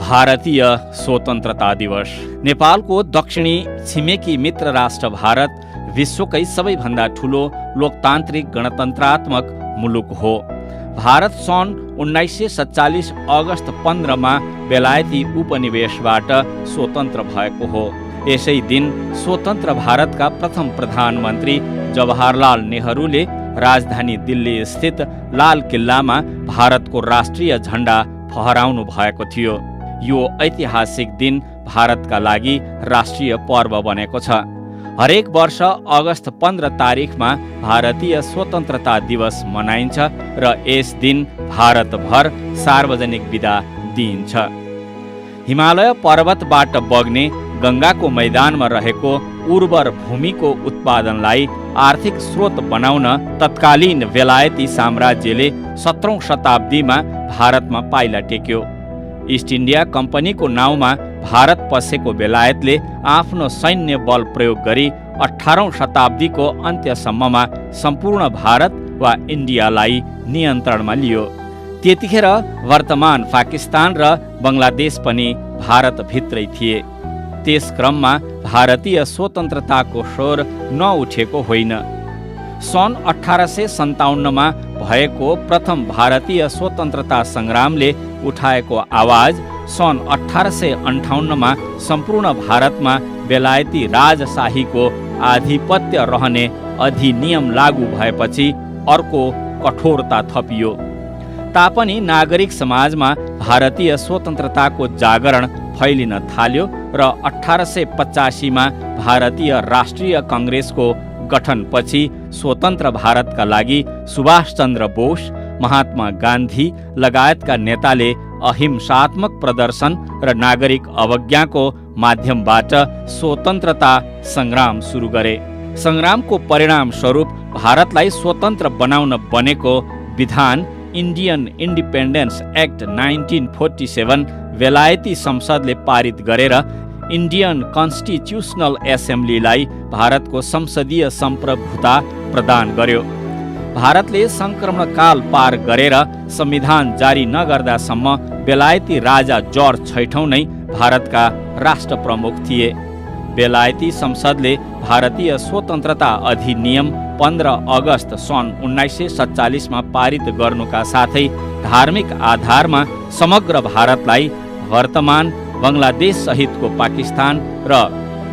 भारतीय स्वतन्त्रता दिवस। नेपालको दक्षिणी छिमेकी मित्र राष्ट्र भारत विश्वकै सबैभन्दा ठुलो लोकतान्त्रिक गणतन्त्रात्मक मुलुक हो। भारत सन् 1947 अगस्त 15 मा बेलायती उपनिवेशबाट स्वतन्त्र भएको हो। यसै दिन स्वतन्त्र भारतका प्रथम प्रधानमन्त्री जवाहरलाल नेहरूले राजधानी दिल्ली स्थित लाल किल्लामा भारतको राष्ट्रिय झण्डा फहराउनु भएको थियो। यो ऐतिहासिक दिन भारतका लागि राष्ट्रिय पर्व बनेको छ। हरेक वर्ष अगस्त 15 तारिखमा भारतीय स्वतन्त्रता दिवस मनाइन्छ र यस दिन भारतभर सार्वजनिक बिदा दिइन्छ। हिमालय पर्वतबाट बग्ने गङ्गाको मैदानमा रहेको उर्वर भूमिको उत्पादनलाई आर्थिक स्रोत बनाउन तत्कालीन बेलायती साम्राज्यले 17औं शताब्दीमा भारतमा पाइला टेक्यो। इस्ट इन्डिया कम्पनीको नाउँमा भारत पसेको बेलायतले आफ्नो सैन्य बल प्रयोग गरी 18औं शताब्दीको अन्त्यसम्ममा सम्पूर्ण भारत वा इन्डियालाई नियन्त्रणमा लियो। त्यतिखेर वर्तमान पाकिस्तान र बङ्गलादेश पनि भारतभित्रै थिए। त्यस क्रममा भारतीय स्वतन्त्रताको स्वर नउठेको होइन। सन् 1857 मा भएको प्रथम भारतीय स्वतन्त्रता सङ्ग्रामले उठाएको आवाज सन् 1858 मा सम्पूर्ण भारतमा बेलायती राजशाहीको आधिपत्य रहने अधिनियम लागू भएपछि अर्को कठोरता थपियो। तापनि नागरिक समाजमा भारतीय स्वतन्त्रताको जागरण फैलिन थाल्यो र 1885 मा भारतीय राष्ट्रिय कङ्ग्रेसको गठनपछि स्वतन्त्र भारतका लागि सुभाष चन्द्र बोस, महात्मा गान्धी लगायतका नेताले अहिंसात्मक प्रदर्शन र नागरिक अवज्ञाको माध्यमबाट स्वतन्त्रता सङ्ग्राम सुरु गरे। सङ्ग्रामको परिणाम स्वरूप भारतलाई स्वतन्त्र बनाउन बनेको विधान इन्डियन इन्डिपेन्डेन्स एक्ट 1947 बेलायती संसदले पारित गरेर इन्डियन कन्स्टिट्युसनल एसेम्ब्लीलाई भारतको संसदीय सम्प्रभुता प्रदान गर्यो। भारतले सङ्क्रमणकाल पार गरेर संविधान जारी नगर्दासम्म बेलायती राजा जर्ज छैठौँ नै भारतका राष्ट्र प्रमुख थिए। बेलायती संसदले भारतीय स्वतन्त्रता अधिनियम 15 अगस्त सन् 1947 मा पारित गर्नुका साथै धार्मिक आधारमा समग्र भारतलाई वर्तमान बङ्गलादेश सहितको पाकिस्तान र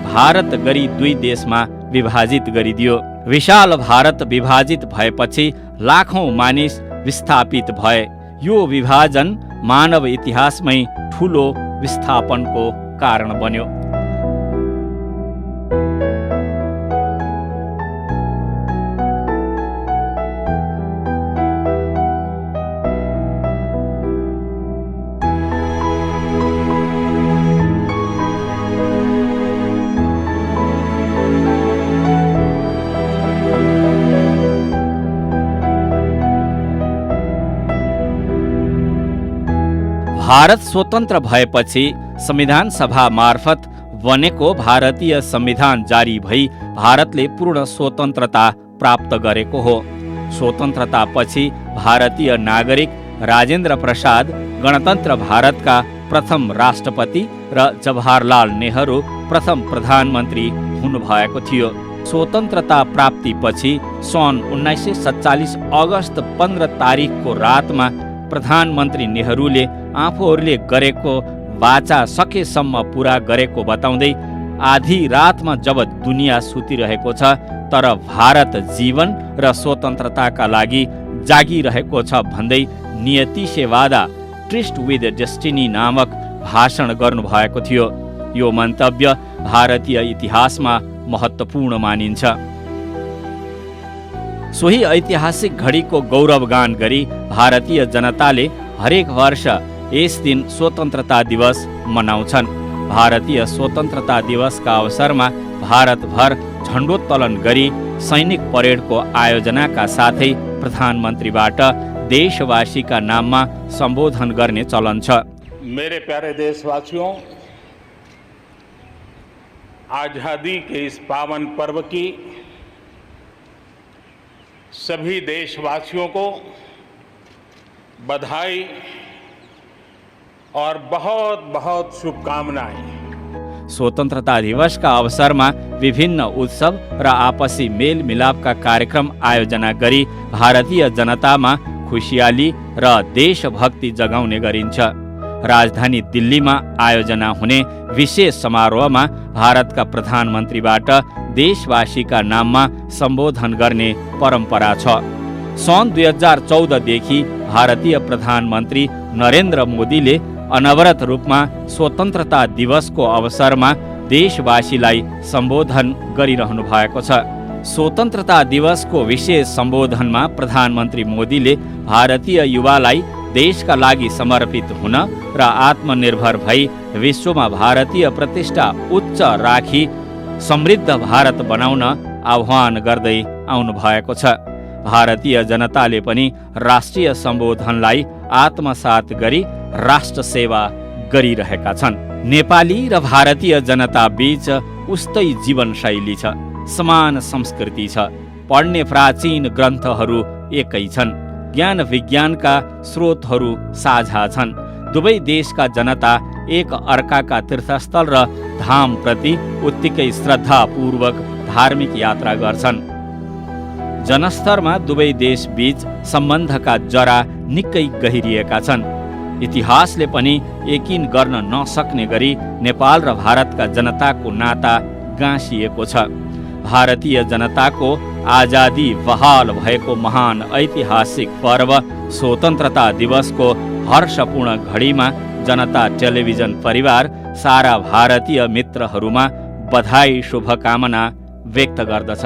भारत गरी दुई देशमा विभाजित गरिदियो। विशाल भारत विभाजित भएपछि लाखौं मानिस विस्थापित भए। यो विभाजन मानव इतिहासमै ठुलो विस्थापनको कारण बन्यो। भारत स्वतन्त्र भएपछि संविधान सभा मार्फत बनेको भारतीय संविधान जारी भई भारतले पूर्ण स्वतन्त्रता प्राप्त गरेको हो। स्वतन्त्रतापछि भारतीय नागरिक राजेन्द्र प्रसाद गणतन्त्र भारतका प्रथम राष्ट्रपति र जवाहरलाल नेहरू प्रथम प्रधानमन्त्री हुनुभएको थियो। स्वतन्त्रता प्राप्तिपछि सन् 1947 अगस्त 15 तारिखको रातमा प्रधानमन्त्री नेहरूले आफूहरूले गरेको वाचा सकेसम्म पुरा गरेको बताउँदै आधी रातमा जब दुनियाँ सुतिरहेको छ तर भारत जीवन र स्वतन्त्रताका लागि जागिरहेको छ भन्दै नियति से वादा ट्रिस्ट विथ डेस्टिनी नामक भाषण गर्नुभएको थियो। यो मन्तव्य भारतीय इतिहासमा महत्त्वपूर्ण मानिन्छ। सोही ऐतिहासिक घडीको गौरवगान गरी भारतीय जनताले हरेक वर्ष यस दिन स्वतन्त्रता दिवस मनाउँछन्। भारतीय स्वतन्त्रता दिवसका अवसरमा भारतभर झण्डोत्तोलन गरी सैनिक परेडको आयोजनाका साथै प्रधानमन्त्रीबाट देशवासीका नाममा सम्बोधन गर्ने चलन छ। मेरे प्यारे देशवासियों, आजादी के इस पावन पर्व की सभी देशवासियों को बधाई और बहुत बहुत शुभकामनाएं। स्वतन्त्रता दिवसका अवसरमा विभिन्न उत्सव र आपसी मेलमिलापका कार्यक्रम आयोजना गरी भारतीय जनतामा खुसियाली र देशभक्ति जगाउने गरिन्छ। राजधानी दिल्लीमा आयोजना हुने विशेष समारोहमा भारतका प्रधानमन्त्रीबाट देशवासीका नाममा सम्बोधन गर्ने परम्परा छ। सन् 2014 देखि भारतीय प्रधानमन्त्री नरेन्द्र मोदीले अनवरत रूपमा स्वतन्त्रता दिवसको अवसरमा देशवासीलाई सम्बोधन गरिरहनु भएको छ। स्वतन्त्रता दिवसको विशेष सम्बोधनमा प्रधानमन्त्री मोदीले भारतीय युवालाई देशका लागि समर्पित हुन र आत्मनिर्भर भई विश्वमा भारतीय प्रतिष्ठा उच्च राखी समृद्ध भारत बनाउन आह्वान गर्दै आउनु भएको छ। भारतीय जनताले पनि राष्ट्रिय सम्बोधनलाई आत्मसात गरी राष्ट्र सेवा गरिरहेका छन्। नेपाली र भारतीय जनता बीच उस्तै जीवनशैली छ, समान संस्कृति छ, पढ्ने प्राचीन ग्रन्थहरू एकै छन्, ज्ञान विज्ञानका स्रोतहरू साझा छन्। दुवै देशका जनता एक अर्काका तीर्थस्थल र धामप्रति उत्तिकै श्रद्धापूर्वक धार्मिक यात्रा गर्छन्। जनस्तरमा दुवै देश बीच सम्बन्धका जरा निकै गहिरिएका छन्। इतिहासले पनि यकिन गर्न नसक्ने गरी नेपाल र भारतका जनताको नाता गाँसिएको छ। भारतीय जनताको आजादी बहाल भएको महान ऐतिहासिक पर्व स्वतन्त्रता दिवसको हर्षपूर्ण घडीमा जनता टेलिभिजन परिवार सारा भारतीय मित्रहरूमा बधाई शुभकामना व्यक्त गर्दछ।